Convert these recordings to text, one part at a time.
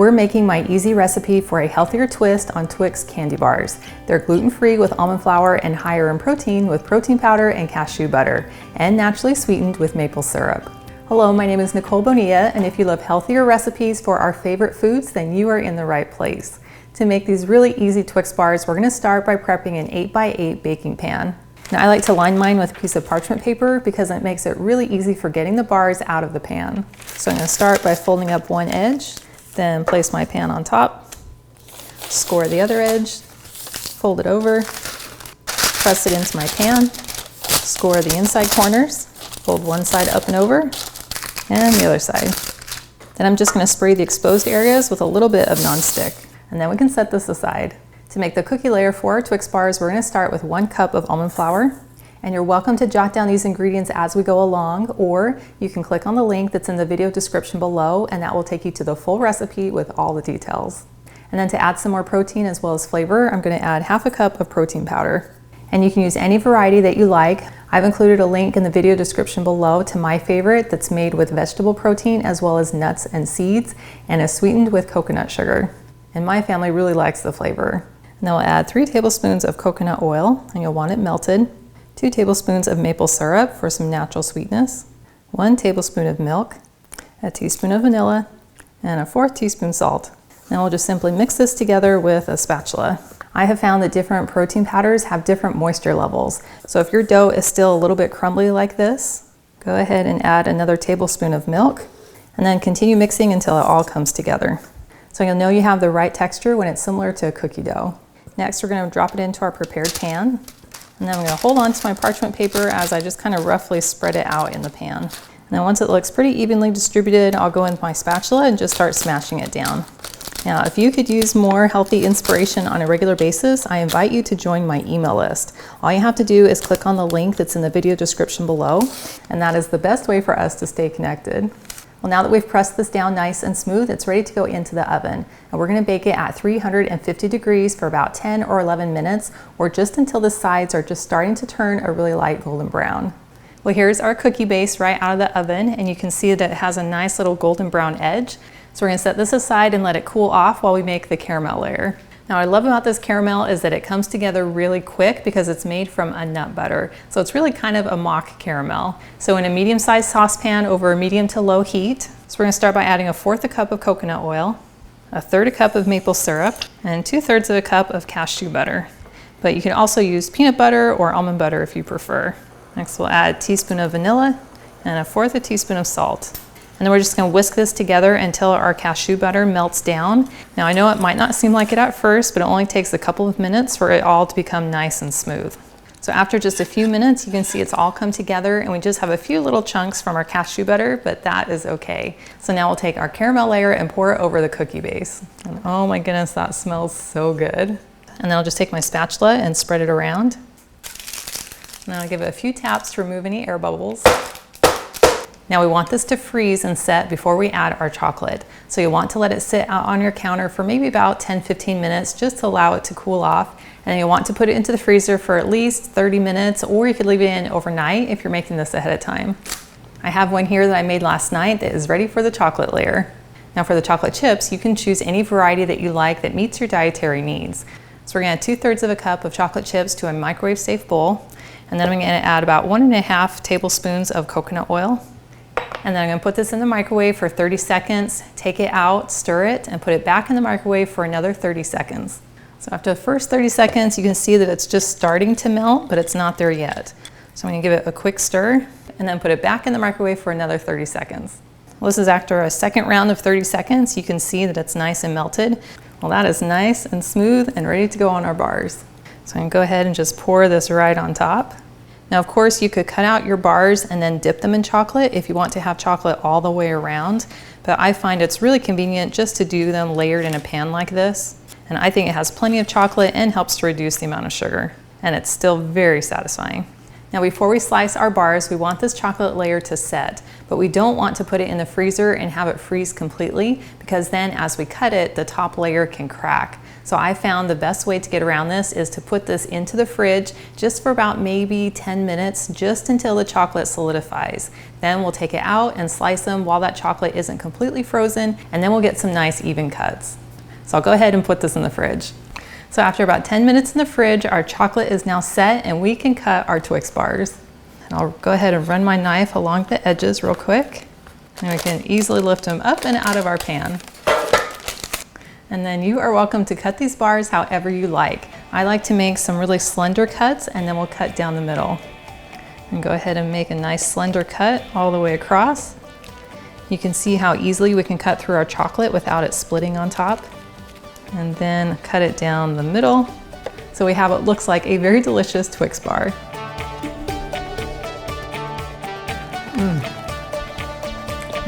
We're making my easy recipe for a healthier twist on Twix candy bars. They're gluten-free with almond flour and higher in protein with protein powder and cashew butter, and naturally sweetened with maple syrup. Hello, my name is Nicole Bonilla, and if you love healthier recipes for our favorite foods, then you are in the right place. To make these really easy Twix bars, we're gonna start by prepping an 8x8 baking pan. Now I like to line mine with a piece of parchment paper because it makes it really easy for getting the bars out of the pan. So I'm gonna start by folding up one edge, then place my pan on top, score the other edge, fold it over, press it into my pan, score the inside corners, fold one side up and over, and the other side. Then I'm just gonna spray the exposed areas with a little bit of nonstick, and then we can set this aside. To make the cookie layer for our Twix bars, we're gonna start with 1 cup of almond flour. And you're welcome to jot down these ingredients as we go along, or you can click on the link that's in the video description below, and that will take you to the full recipe with all the details. And then to add some more protein as well as flavor, I'm gonna add 1/2 cup of protein powder. And you can use any variety that you like. I've included a link in the video description below to my favorite that's made with vegetable protein as well as nuts and seeds, and is sweetened with coconut sugar. And my family really likes the flavor. And then we'll add 3 tablespoons of coconut oil, and you'll want it melted, 2 tablespoons of maple syrup for some natural sweetness, 1 tablespoon of milk, a teaspoon of vanilla, and a 1/4 teaspoon salt. Then we'll just simply mix this together with a spatula. I have found that different protein powders have different moisture levels. So if your dough is still a little bit crumbly like this, go ahead and add another tablespoon of milk, and then continue mixing until it all comes together. So you'll know you have the right texture when it's similar to a cookie dough. Next, we're going to drop it into our prepared pan. And then I'm going to hold on to my parchment paper as I just kind of roughly spread it out in the pan. And then once it looks pretty evenly distributed, I'll go in with my spatula and just start smashing it down. Now, if you could use more healthy inspiration on a regular basis, I invite you to join my email list. All you have to do is click on the link that's in the video description below, and that is the best way for us to stay connected. Well, now that we've pressed this down nice and smooth, it's ready to go into the oven. And we're gonna bake it at 350 degrees for about 10 or 11 minutes, or just until the sides are just starting to turn a really light golden brown. Well, here's our cookie base right out of the oven, and you can see that it has a nice little golden brown edge. So we're gonna set this aside and let it cool off while we make the caramel layer. Now, what I love about this caramel is that it comes together really quick because it's made from a nut butter. So it's really kind of a mock caramel. So in a medium-sized saucepan over a medium to low heat, so we're gonna start by adding 1/4 cup of coconut oil, 1/3 cup of maple syrup, and 2/3 of a cup of cashew butter. But you can also use peanut butter or almond butter if you prefer. Next, we'll add a teaspoon of vanilla and 1/4 teaspoon of salt. And then we're just gonna whisk this together until our cashew butter melts down. Now I know it might not seem like it at first, but it only takes a couple of minutes for it all to become nice and smooth. So after just a few minutes, you can see it's all come together, and we just have a few little chunks from our cashew butter, but that is okay. So now we'll take our caramel layer and pour it over the cookie base. And oh my goodness, that smells so good. And then I'll just take my spatula and spread it around. And then I'll give it a few taps to remove any air bubbles. Now we want this to freeze and set before we add our chocolate. So you want to let it sit out on your counter for maybe about 10-15 minutes just to allow it to cool off. And then you want to put it into the freezer for at least 30 minutes, or you could leave it in overnight if you're making this ahead of time. I have one here that I made last night that is ready for the chocolate layer. Now for the chocolate chips, you can choose any variety that you like that meets your dietary needs. So we're gonna add 2/3 of a cup of chocolate chips to a microwave safe bowl. And then I'm gonna add about 1.5 tablespoons of coconut oil. And then I'm gonna put this in the microwave for 30 seconds, take it out, stir it, and put it back in the microwave for another 30 seconds. So after the first 30 seconds, you can see that it's just starting to melt, but it's not there yet. So I'm gonna give it a quick stir, and then put it back in the microwave for another 30 seconds. Well, this is after a second round of 30 seconds. You can see that it's nice and melted. Well, that is nice and smooth and ready to go on our bars. So I'm gonna go ahead and just pour this right on top. Now, of course, you could cut out your bars and then dip them in chocolate if you want to have chocolate all the way around, but I find it's really convenient just to do them layered in a pan like this. And I think it has plenty of chocolate and helps to reduce the amount of sugar, and it's still very satisfying. Now before we slice our bars, we want this chocolate layer to set, but we don't want to put it in the freezer and have it freeze completely, because then as we cut it, the top layer can crack. So I found the best way to get around this is to put this into the fridge just for about maybe 10 minutes, just until the chocolate solidifies. Then we'll take it out and slice them while that chocolate isn't completely frozen, and then we'll get some nice even cuts. So I'll go ahead and put this in the fridge. So after about 10 minutes in the fridge, our chocolate is now set and we can cut our Twix bars. And I'll go ahead and run my knife along the edges real quick. And we can easily lift them up and out of our pan. And then you are welcome to cut these bars however you like. I like to make some really slender cuts, and then we'll cut down the middle. And go ahead and make a nice slender cut all the way across. You can see how easily we can cut through our chocolate without it splitting on top. And then cut it down the middle. So we have what looks like a very delicious Twix bar.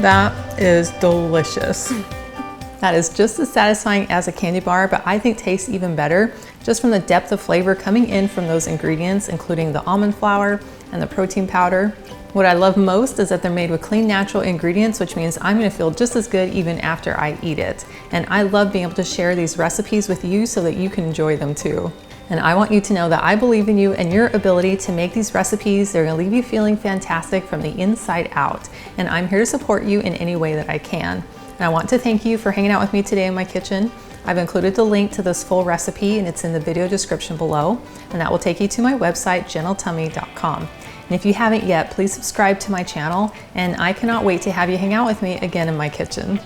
That is delicious. That is just as satisfying as a candy bar, but I think tastes even better just from the depth of flavor coming in from those ingredients, including the almond flour and the protein powder. What I love most is that they're made with clean, natural ingredients, which means I'm gonna feel just as good even after I eat it. And I love being able to share these recipes with you so that you can enjoy them too. And I want you to know that I believe in you and your ability to make these recipes. They're gonna leave you feeling fantastic from the inside out. And I'm here to support you in any way that I can. And I want to thank you for hanging out with me today in my kitchen. I've included the link to this full recipe, and it's in the video description below. And that will take you to my website, gentletummy.com. And if you haven't yet, please subscribe to my channel, and I cannot wait to have you hang out with me again in my kitchen.